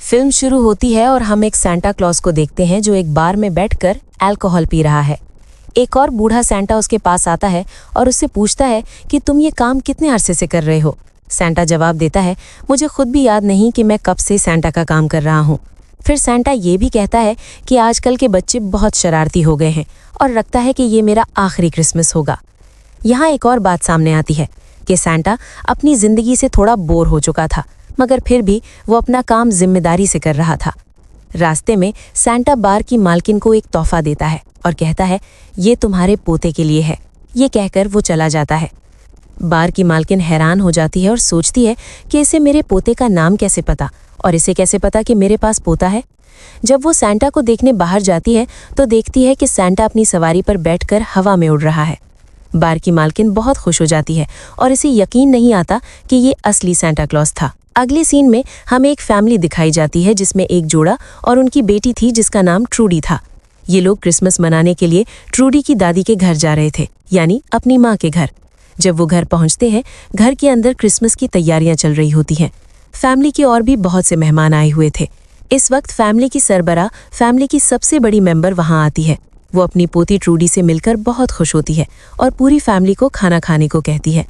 Film शुरू होती है और हम एक सांता क्लॉज को देखते हैं जो एक बार में बैठकर अल्कोहल पी रहा है। एक और बूढ़ा सांता उसके पास आता है और उससे पूछता है कि तुम ये काम कितने अरसे से कर रहे हो। सांता जवाब देता है, मुझे खुद भी याद नहीं कि मैं कब से सांता का काम कर रहा हूँ। फिर सांता ये भी कहता है कि आजकल के बच्चे बहुत शरारती हो गए हैं और लगता है कि ये मेरा आखिरी क्रिसमस होगा। यहाँ एक और बात सामने आती है कि सांता अपनी जिंदगी से थोड़ा बोर हो चुका था, मगर फिर भी वो अपना काम जिम्मेदारी से कर रहा था। रास्ते में सांता बार की मालकिन को एक तोहफा देता है और कहता है, ये तुम्हारे पोते के लिए है। ये कहकर वो चला जाता है। बार की मालकिन हैरान हो जाती है और सोचती है कि इसे मेरे पोते का नाम कैसे पता और इसे कैसे पता कि मेरे पास पोता है। जब वो सांता को देखने बाहर जाती है तो देखती है कि सांता अपनी सवारी पर बैठकर हवा में उड़ रहा है। बार की मालकिन बहुत खुश हो जाती है और इसे यकीन नहीं आता कि ये असली सांता क्लॉज था। अगले सीन में हमें एक फैमिली दिखाई जाती है जिसमें एक जोड़ा और उनकी बेटी थी जिसका नाम ट्रूडी था। ये लोग क्रिसमस मनाने के लिए ट्रूडी की दादी के घर जा रहे थे, यानी अपनी माँ के घर। जब वो घर पहुंचते हैं, घर के अंदर क्रिसमस की तैयारियां चल रही होती हैं। फैमिली के और भी बहुत से मेहमान आए हुए थे। इस वक्त फैमिली की सरबराह, फैमिली की सबसे बड़ी मेंबर वहां आती है। वो अपनी पोती ट्रूडी से मिलकर बहुत खुश होती है और पूरी फैमिली को खाना खाने को कहती है।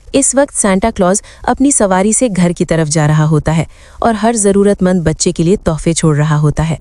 इस वक्त सांता क्लॉज अपनी सवारी से घर की तरफ जा रहा होता है और हर ज़रूरतमंद बच्चे के लिए तोहफे छोड़ रहा होता है।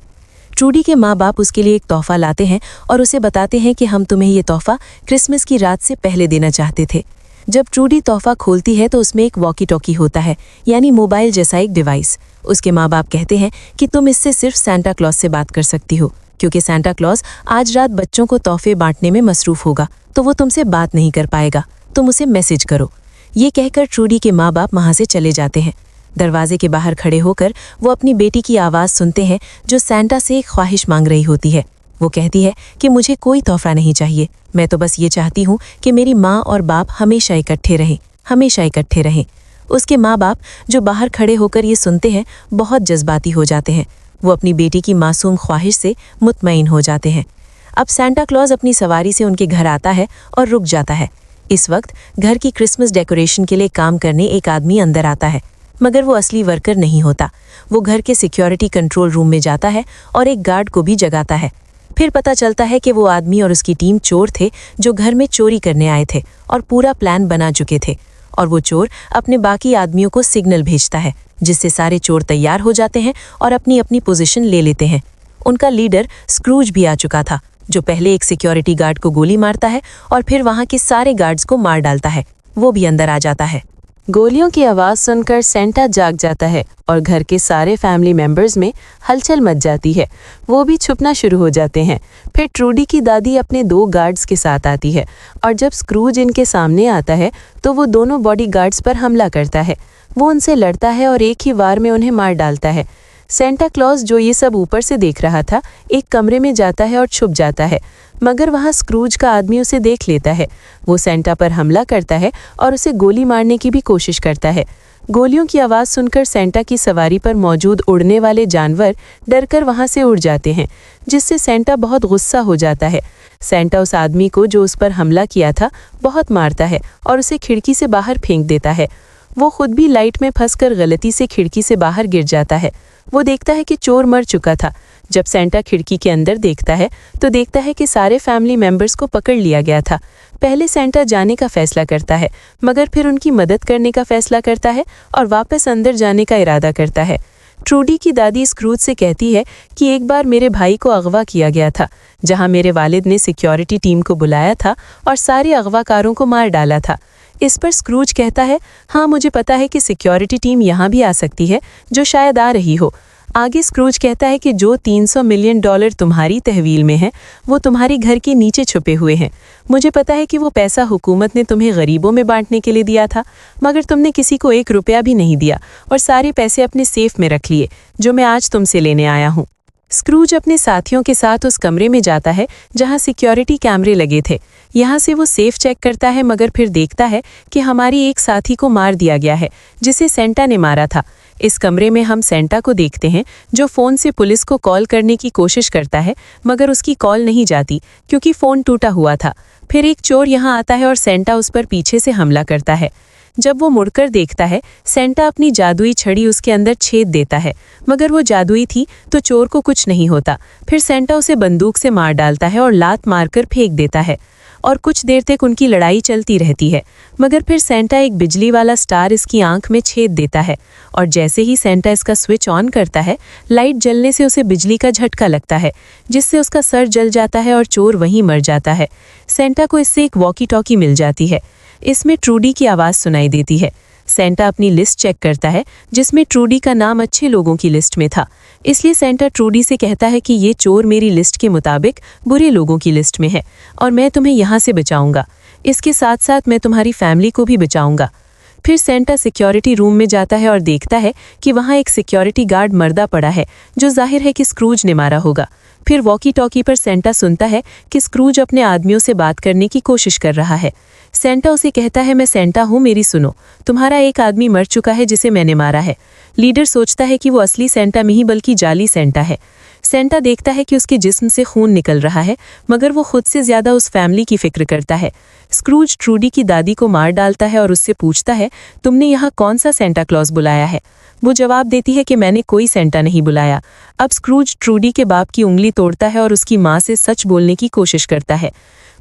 ट्रूडी के माँ बाप उसके लिए एक तोहफा लाते हैं और उसे बताते हैं कि हम तुम्हें ये तोहफा क्रिसमस की रात से पहले देना चाहते थे। जब ट्रूडी तोहफा खोलती है तो उसमें एक वॉकी टॉकी होता है, यानी मोबाइल जैसा एक डिवाइस। उसके माँ बाप कहते हैं कि तुम इससे सिर्फ सांता क्लॉज से बात कर सकती हो, क्योंकि सांता क्लॉज आज रात बच्चों को तोहफे बांटने में मसरूफ होगा, तो वो तुमसे बात नहीं कर पाएगा। तुम उसे मैसेज करो। ये कहकर ट्रूडी के माँ बाप वहाँ से चले जाते हैं। दरवाजे के बाहर खड़े होकर वो अपनी बेटी की आवाज़ सुनते हैं जो सांता से एक ख्वाहिश मांग रही होती है। वो कहती है कि मुझे कोई तोहफा नहीं चाहिए, मैं तो बस ये चाहती हूँ कि मेरी माँ और बाप हमेशा इकट्ठे रहें, हमेशा इकट्ठे रहें। उसके माँ बाप जो बाहर खड़े होकर ये सुनते हैं बहुत जज्बाती हो जाते हैं। वो अपनी बेटी की मासूम ख्वाहिश से मुतमईन हो जाते हैं। अब सांता क्लॉज अपनी सवारी से उनके घर आता है और रुक जाता है। इस वक्त घर की क्रिसमस डेकोरेशन के लिए काम करने एक आदमी अंदर आता है, मगर वो असली वर्कर नहीं होता। वो घर के सिक्योरिटी कंट्रोल रूम में जाता है और एक गार्ड को भी जगाता है। फिर पता चलता है कि वो आदमी और उसकी टीम चोर थे जो घर में चोरी करने आए थे और पूरा प्लान बना चुके थे। और वो चोर अपने बाकी आदमियों को सिग्नल भेजता है, जिससे सारे चोर तैयार हो जाते हैं और अपनी अपनी पोजीशन ले लेते हैं। उनका लीडर स्क्रूज भी आ चुका था, जो पहले एक सिक्योरिटी गार्ड को गोली मारता है और फिर वहाँ के सारे गार्ड्स को मार डालता है। वो भी अंदर आ जाता है। गोलियों की आवाज़ सुनकर सांता जाग जाता है और घर के सारे फैमिली मेंबर्स में हलचल मच जाती है। वो भी छुपना शुरू हो जाते हैं। फिर ट्रूडी की दादी अपने 2 गार्ड्स के साथ आती है और जब स्क्रूज इनके सामने आता है तो वो दोनों बॉडी गार्ड्स पर हमला करता है। वो उनसे लड़ता है और एक ही वार में उन्हें मार डालता है। सांता क्लॉज, जो ये सब ऊपर से देख रहा था, एक कमरे में जाता है और छुप जाता है, मगर वहाँ स्क्रूज का आदमी उसे देख लेता है। वो सांता पर हमला करता है और उसे गोली मारने की भी कोशिश करता है। गोलियों की आवाज़ सुनकर सांता की सवारी पर मौजूद उड़ने वाले जानवर डरकर वहाँ से उड़ जाते हैं, जिससे सांता बहुत गुस्सा हो जाता है। सांता उस आदमी को जो उस पर हमला किया था बहुत मारता है और उसे खिड़की से बाहर फेंक देता है। वो खुद भी लाइट में फंसकर गलती से खिड़की से बाहर गिर जाता है। वो देखता है कि चोर मर चुका था। जब सांता खिड़की के अंदर देखता है तो देखता है कि सारे फैमिली मेंबर्स को पकड़ लिया गया था। पहले सांता जाने का फैसला करता है, मगर फिर उनकी मदद करने का फैसला करता है और वापस अंदर जाने का इरादा करता है। ट्रूडी की दादी स्क्रूज से कहती है कि एक बार मेरे भाई को अगवा किया गया था, जहाँ मेरे वालिद ने सिक्योरिटी टीम को बुलाया था और सारे अगवाकारों को मार डाला था। इस पर स्क्रूज कहता है, हाँ मुझे पता है कि सिक्योरिटी टीम यहाँ भी आ सकती है, जो शायद आ रही हो। आगे स्क्रूज कहता है कि जो $300 मिलियन तुम्हारी तहवील में है वो तुम्हारी घर के नीचे छुपे हुए हैं। मुझे पता है कि वो पैसा हुकूमत ने तुम्हें गरीबों में बांटने के लिए दिया था, मगर तुमने किसी को 1 रुपया भी नहीं दिया और सारे पैसे अपने सेफ में रख लिए, जो मैं आज तुमसे लेने आया हूँ। स्क्रूज अपने साथियों के साथ उस कमरे में जाता है जहाँ सिक्योरिटी कैमरे लगे थे। यहाँ से वो सेफ चेक करता है, मगर फिर देखता है कि हमारी एक साथी को मार दिया गया है जिसे सांता ने मारा था। इस कमरे में हम सांता को देखते हैं जो फ़ोन से पुलिस को कॉल करने की कोशिश करता है, मगर उसकी कॉल नहीं जाती क्योंकि फ़ोन टूटा हुआ था। फिर एक चोर यहाँ आता है और सांता उस पर पीछे से हमला करता है। जब वो मुड़कर देखता है, सेंटा अपनी जादुई छड़ी उसके अंदर छेद देता है, मगर वो जादुई थी तो चोर को कुछ नहीं होता। फिर सेंटा उसे बंदूक से मार डालता है और लात मारकर फेंक देता है, और कुछ देर तक उनकी लड़ाई चलती रहती है। मगर फिर सेंटा एक बिजली वाला स्टार इसकी आंख में छेद देता है, और जैसे ही सेंटा इसका स्विच ऑन करता है, लाइट जलने से उसे बिजली का झटका लगता है, जिससे उसका सर जल जाता है और चोर वहीं मर जाता है। सेंटा को इससे एक वॉकी टॉकी मिल जाती है। इसमें ट्रूडी की आवाज़ सुनाई देती है। सेंटा अपनी लिस्ट चेक करता है, जिसमें ट्रूडी का नाम अच्छे लोगों की लिस्ट में था। इसलिए सेंटा ट्रूडी से कहता है कि ये चोर मेरी लिस्ट के मुताबिक बुरे लोगों की लिस्ट में है और मैं तुम्हें यहाँ से बचाऊंगा। इसके साथ साथ मैं तुम्हारी फैमिली को भी बचाऊंगा। फिर सेंटा सिक्योरिटी रूम में जाता है और देखता है कि वहाँ एक सिक्योरिटी गार्ड मर्दा पड़ा है, जो जाहिर है कि स्क्रूज ने मारा होगा। फिर वॉकी टॉकी पर सेंटा सुनता है कि स्क्रूज अपने आदमियों से बात करने की कोशिश कर रहा है। सेंटा उसे कहता है, मैं सेंटा हूँ, मेरी सुनो, तुम्हारा एक आदमी मर चुका है जिसे मैंने मारा है। लीडर सोचता है कि वो असली सेंटा नहीं बल्कि जाली सेंटा है। सेंटा देखता है कि उसके जिस्म से खून निकल रहा है, मगर वो खुद से ज्यादा उस फैमिली की फिक्र करता है। स्क्रूज ट्रूडी की दादी को मार डालता है और उससे पूछता है, तुमने यहाँ कौन सा सेंटा क्लॉज बुलाया है? वो जवाब देती है कि मैंने कोई सेंटा नहीं बुलाया। अब स्क्रूज ट्रूडी के बाप की उंगली तोड़ता है और उसकी माँ से सच बोलने की कोशिश करता है।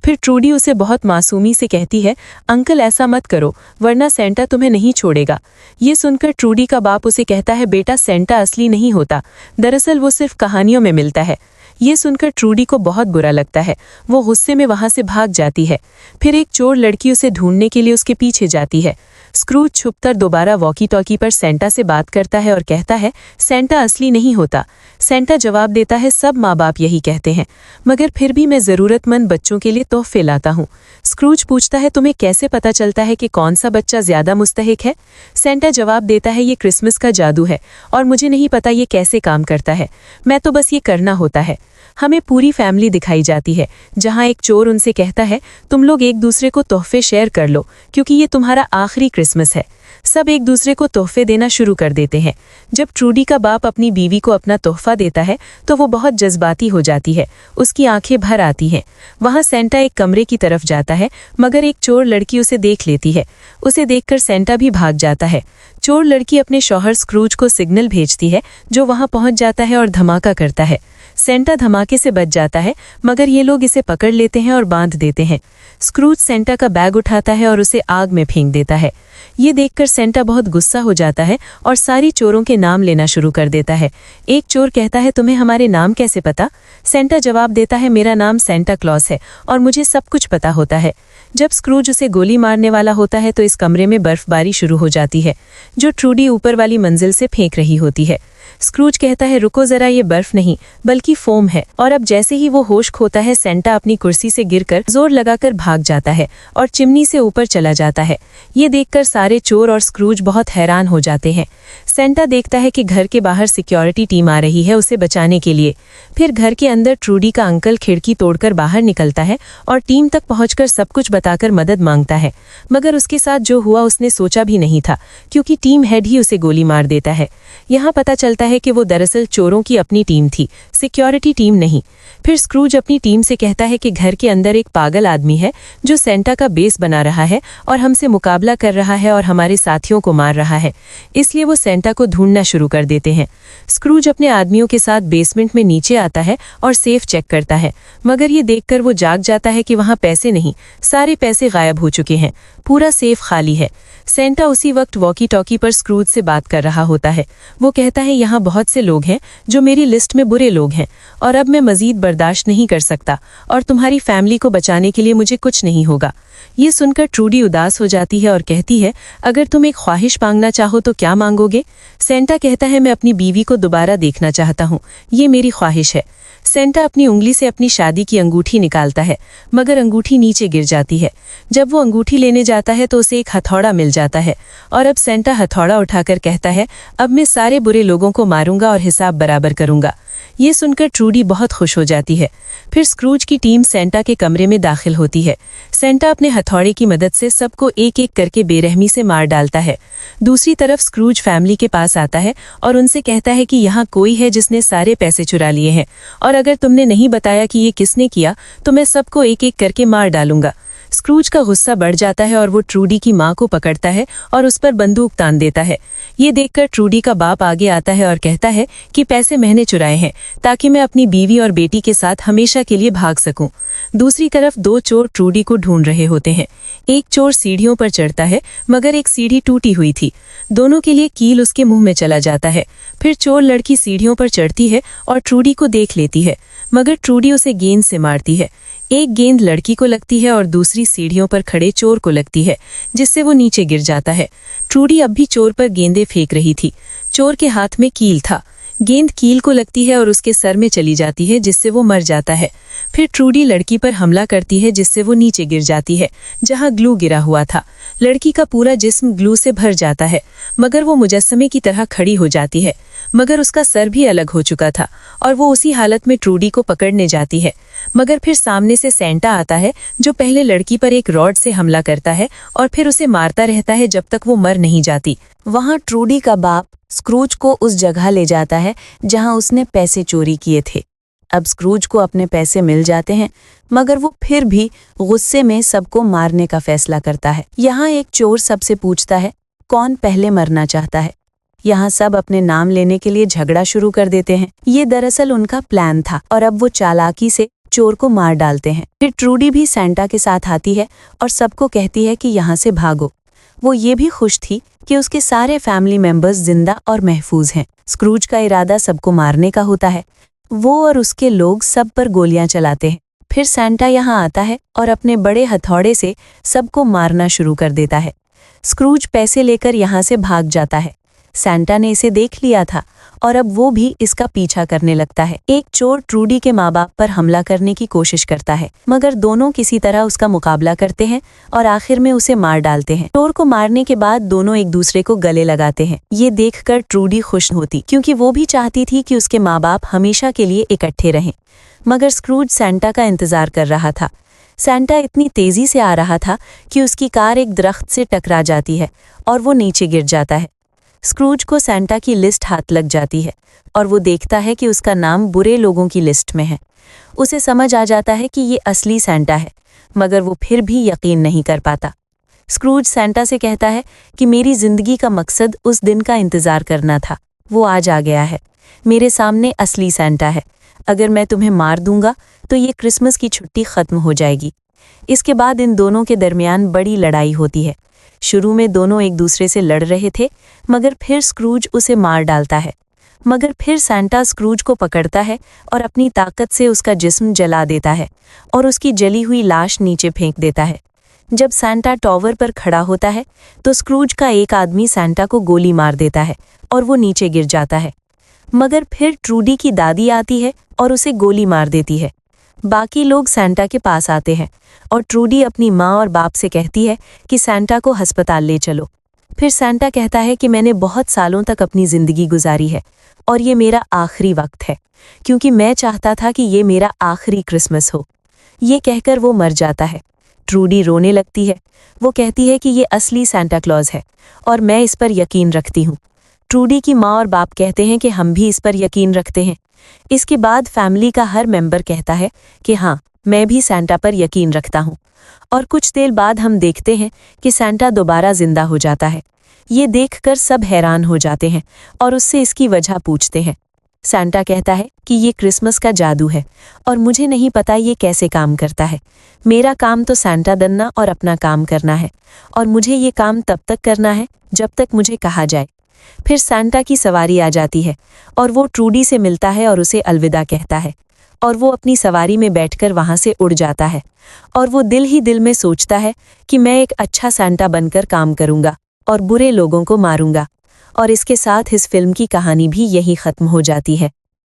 फिर ट्रूडी उसे बहुत मासूमी से कहती है, अंकल ऐसा मत करो वरना सेंटा तुम्हें नहीं छोड़ेगा। ये सुनकर ट्रूडी का बाप उसे कहता है, बेटा सेंटा असली नहीं होता, दरअसल वो सिर्फ कहानियों में मिलता है। ये सुनकर ट्रूडी को बहुत बुरा लगता है। वो गुस्से में वहां से भाग जाती है। फिर एक चोर लड़की उसे ढूंढने के लिए उसके पीछे जाती है। स्क्रूज छुपकर दोबारा वॉकी टॉकी पर सेंटा से बात करता है और कहता है, सेंटा असली नहीं होता। सेंटा जवाब देता है, सब माँ बाप यही कहते हैं, मगर फिर भी मैं ज़रूरतमंद बच्चों के लिए तोहफे लाता हूँ। स्क्रूज पूछता है, तुम्हें कैसे पता चलता है कि कौन सा बच्चा ज़्यादा मुस्तहिक है? सेंटा जवाब देता है, ये क्रिसमस का जादू है और मुझे नहीं पता ये कैसे काम करता है, मैं तो बस ये करना होता है। हमें पूरी फैमिली दिखाई जाती है, जहां एक चोर उनसे कहता है, तुम लोग एक दूसरे को तोहफे शेयर कर लो क्योंकि ये तुम्हारा आखिरी क्रिसमस है। सब एक दूसरे को तोहफे देना शुरू कर देते हैं। जब ट्रूडी का बाप अपनी बीवी को अपना तोहफा देता है तो वो बहुत जज्बाती हो जाती है, उसकी आंखें भर आती हैं। वहां सेंटा एक कमरे की तरफ जाता है, मगर एक चोर लड़की उसे देख लेती है। उसे देखकर सेंटा भी भाग जाता है। चोर लड़की अपने शौहर स्क्रूज को सिग्नल भेजती है, जो वहां पहुंच जाता है और धमाका करता है। सेंटा धमाके से बच जाता है, मगर ये लोग इसे पकड़ लेते हैं और बांध देते हैं। स्क्रूज सेंटा का बैग उठाता है और उसे आग में फेंक देता है। ये देखकर सेंटा बहुत गुस्सा हो जाता है और सारी चोरों के नाम लेना शुरू कर देता है। एक चोर कहता है, तुम्हें हमारे नाम कैसे पता? सेंटा जवाब देता है, मेरा नाम सेंटा क्लॉज है और मुझे सब कुछ पता होता है। जब स्क्रूज उसे गोली मारने वाला होता है तो इस कमरे में बर्फबारी शुरू हो जाती है, जो ट्रूडी ऊपर वाली मंजिल से फेंक रही होती है। स्क्रूज कहता है, रुको जरा, ये बर्फ नहीं बल्कि फोम है। और अब जैसे ही वो होश खोता है, सेंटा अपनी कुर्सी से गिरकर जोर लगाकर भाग जाता है और चिमनी से ऊपर चला जाता है। ये देखकर सारे चोर और स्क्रूज बहुत हैरान हो जाते हैं। सेंटा देखता है कि घर के बाहर सिक्योरिटी टीम आ रही है उसे बचाने के लिए। फिर घर के अंदर ट्रूडी का अंकल खिड़की तोड़कर बाहर निकलता है और टीम तक पहुंचकर सब कुछ बताकर मदद मांगता है, मगर उसके साथ जो हुआ उसने सोचा भी नहीं था, क्योंकि टीम हेड ही उसे गोली मार देता है। यहाँ पता चलता है कि वो दरअसल चोरों की अपनी टीम थी, सिक्योरिटी टीम नहीं। फिर स्क्रूज अपनी टीम से कहता है कि घर के अंदर एक पागल आदमी है जो सेंटा का बेस बना रहा है और हमसे मुकाबला कर रहा है और हमारे साथियों को मार रहा है, इसलिए वो सेंटा को ढूंढना शुरू कर देते हैं। स्क्रूज अपने आदमियों के साथ बेसमेंट में नीचे आता है और सेफ चेक करता है, मगर ये देखकर वो जाग जाता है कि वहाँ पैसे नहीं, सारे पैसे गायब हो चुके हैं, पूरा सेफ खाली है। सेंटा उसी वक्त वॉकी टॉकी पर स्क्रूज से बात कर रहा होता है। वो कहता है, यहाँ बहुत से लोग हैं जो मेरी लिस्ट में बुरे लोग हैं और अब मैं मजीद बर्दाश्त नहीं कर सकता और तुम्हारी फैमिली को बचाने के लिए मुझे कुछ नहीं होगा। ये सुनकर ट्रूडी उदास हो जाती है और कहती है, अगर तुम एक ख्वाहिश मांगना चाहो तो क्या मांगोगे? सेंटा कहता है, मैं अपनी बीवी को दोबारा देखना चाहता हूँ, ये मेरी ख्वाहिश है। सेंटा अपनी उंगली से अपनी शादी की अंगूठी निकालता है, मगर अंगूठी नीचे गिर जाती है। जब वो अंगूठी लेने जाता है तो उसे एक हथौड़ा मिल जाता है और अब सेंटा हथौड़ा उठाकर कहता है, अब मैं सारे बुरे लोगों को मारूंगा और हिसाब बराबर करूंगा। ये सुनकर ट्रूडी बहुत खुश हो जाती है। फिर स्क्रूज की टीम सेंटा के कमरे में दाखिल होती है। सेंटा अपने हथौड़े की मदद से सबको एक एक करके बेरहमी से मार डालता है। दूसरी तरफ स्क्रूज फैमिली के पास आता है और उनसे कहता है कि यहाँ कोई है जिसने सारे पैसे चुरा लिए हैं और अगर तुमने नहीं बताया कि ये किसने किया तो मैं सबको एक एक करके मार डालूंगा। स्क्रूज का गुस्सा बढ़ जाता है और वो ट्रूडी की माँ को पकड़ता है और उस पर बंदूक तान देता है। ये देखकर ट्रूडी का बाप आगे आता है और कहता है कि पैसे मैंने चुराए हैं ताकि मैं अपनी बीवी और बेटी के साथ हमेशा के लिए भाग सकूं। दूसरी तरफ दो चोर ट्रूडी को ढूंढ रहे होते हैं। एक चोर सीढ़ियों पर चढ़ता है मगर एक सीढ़ी टूटी हुई थी। दोनों के लिए कील उसके मुंह में चला जाता है। फिर चोर लड़की सीढ़ियों पर चढ़ती है और ट्रूडी को देख लेती है मगर ट्रूडी उसे गेंद से मारती है। एक गेंद लड़की को लगती है और दूसरी सीढ़ियों पर खड़े चोर को लगती है, जिससे वो नीचे गिर जाता है। ट्रूडी अब भी चोर पर गेंदें फेंक रही थी। चोर के हाथ में कील था। गेंद कील को लगती है और उसके सर में चली जाती है, जिससे वो मर जाता है। फिर ट्रूडी लड़की पर हमला करती है, जिससे वो नीचे गिर जाती है जहां ग्लू गिरा हुआ था। लड़की का पूरा जिस्म ग्लू से भर जाता है मगर वो मुजस्समे की तरह खड़ी हो जाती है, मगर उसका सर भी अलग हो चुका था और वो उसी हालत में ट्रूडी को पकड़ने जाती है। मगर फिर सामने से सेंटा आता है जो पहले लड़की पर एक रॉड से हमला करता है और फिर उसे मारता रहता है जब तक वो मर नहीं जाती। वहां ट्रूडी का बाप स्क्रूज को उस जगह ले जाता है जहां उसने पैसे चोरी किए थे। अब स्क्रूज को अपने पैसे मिल जाते हैं मगर वो फिर भी गुस्से में सबको मारने का फैसला करता है। यहाँ एक चोर सबसे पूछता है कौन पहले मरना चाहता है। यहाँ सब अपने नाम लेने के लिए झगड़ा शुरू कर देते हैं। ये दरअसल उनका प्लान था और अब वो चालाकी से चोर को मार डालते हैं। फिर ट्रूडी भी सेंटा के साथ आती है और सबको कहती है कि यहाँ से भागो। वो ये भी खुश थी कि उसके सारे फैमिली मेंबर्स जिंदा और महफूज हैं। स्क्रूज का इरादा सबको मारने का होता है। वो और उसके लोग सब पर गोलियां चलाते हैं। फिर सेंटा यहाँ आता है और अपने बड़े हथौड़े से सबको मारना शुरू कर देता है। स्क्रूज पैसे लेकर यहाँ से भाग जाता है। सेंटा ने इसे देख लिया था और अब वो भी इसका पीछा करने लगता है। एक चोर ट्रूडी के माँ बाप पर हमला करने की कोशिश करता है मगर दोनों किसी तरह उसका मुकाबला करते हैं और आखिर में उसे मार डालते हैं। चोर को मारने के बाद दोनों एक दूसरे को गले लगाते हैं। ये देखकर ट्रूडी खुश होती क्योंकि वो भी चाहती थी कि उसके माँ बाप हमेशा के लिए इकट्ठे रहें। मगर स्क्रूज सेंटा का इंतजार कर रहा था। सेंटा इतनी तेजी से आ रहा था कि उसकी कार एक दरख्त से टकरा जाती है और वो नीचे गिर जाता है। स्क्रूज को सेंटा की लिस्ट हाथ लग जाती है और वो देखता है कि उसका नाम बुरे लोगों की लिस्ट में है। उसे समझ आ जाता है कि ये असली सेंटा है मगर वो फिर भी यकीन नहीं कर पाता। स्क्रूज सेंटा से कहता है कि मेरी जिंदगी का मकसद उस दिन का इंतजार करना था, वो आज आ गया है। मेरे सामने असली सेंटा है। अगर मैं तुम्हें मार दूंगा तो ये क्रिसमस की छुट्टी खत्म हो जाएगी। इसके बाद इन दोनों के दरमियान बड़ी लड़ाई होती है। शुरू में दोनों एक दूसरे से लड़ रहे थे मगर फिर स्क्रूज उसे मार डालता है। मगर फिर सेंटा स्क्रूज को पकड़ता है और अपनी ताकत से उसका जिस्म जला देता है और उसकी जली हुई लाश नीचे फेंक देता है। जब सेंटा टॉवर पर खड़ा होता है तो स्क्रूज का एक आदमी सेंटा को गोली मार देता है और वो नीचे गिर जाता है। मगर फिर ट्रूडी की दादी आती है और उसे गोली मार देती है। बाकी लोग सेंटा के पास आते हैं और ट्रूडी अपनी माँ और बाप से कहती है कि सेंटा को अस्पताल ले चलो। फिर सेंटा कहता है कि मैंने बहुत सालों तक अपनी ज़िंदगी गुजारी है और ये मेरा आखिरी वक्त है क्योंकि मैं चाहता था कि ये मेरा आखिरी क्रिसमस हो। ये कहकर वो मर जाता है। ट्रूडी रोने लगती है। वो कहती है कि ये असली सेंटा क्लॉज है और मैं इस पर यकीन रखती हूँ। ट्रूडी की माँ और बाप कहते हैं कि हम भी इस पर यकीन रखते हैं। इसके बाद फैमिली का हर मेंबर कहता है कि हाँ, मैं भी सेंटा पर यकीन रखता हूँ। और कुछ देर बाद हम देखते हैं कि सेंटा दोबारा जिंदा हो जाता है। ये देखकर सब हैरान हो जाते हैं और उससे इसकी वजह पूछते हैं। सेंटा कहता है कि ये क्रिसमस का जादू है और मुझे नहीं पता ये कैसे काम करता है। मेरा काम तो सेंटा बनना और अपना काम करना है और मुझे ये काम तब तक करना है जब तक मुझे कहा जाए। फिर सेंटा की सवारी आ जाती है और वो ट्रूडी से मिलता है और उसे अलविदा कहता है और वो अपनी सवारी में बैठकर वहाँ से उड़ जाता है और वो दिल ही दिल में सोचता है कि मैं एक अच्छा सेंटा बनकर काम करूँगा और बुरे लोगों को मारूंगा। और इसके साथ इस फिल्म की कहानी भी यहीं ख़त्म हो जाती है।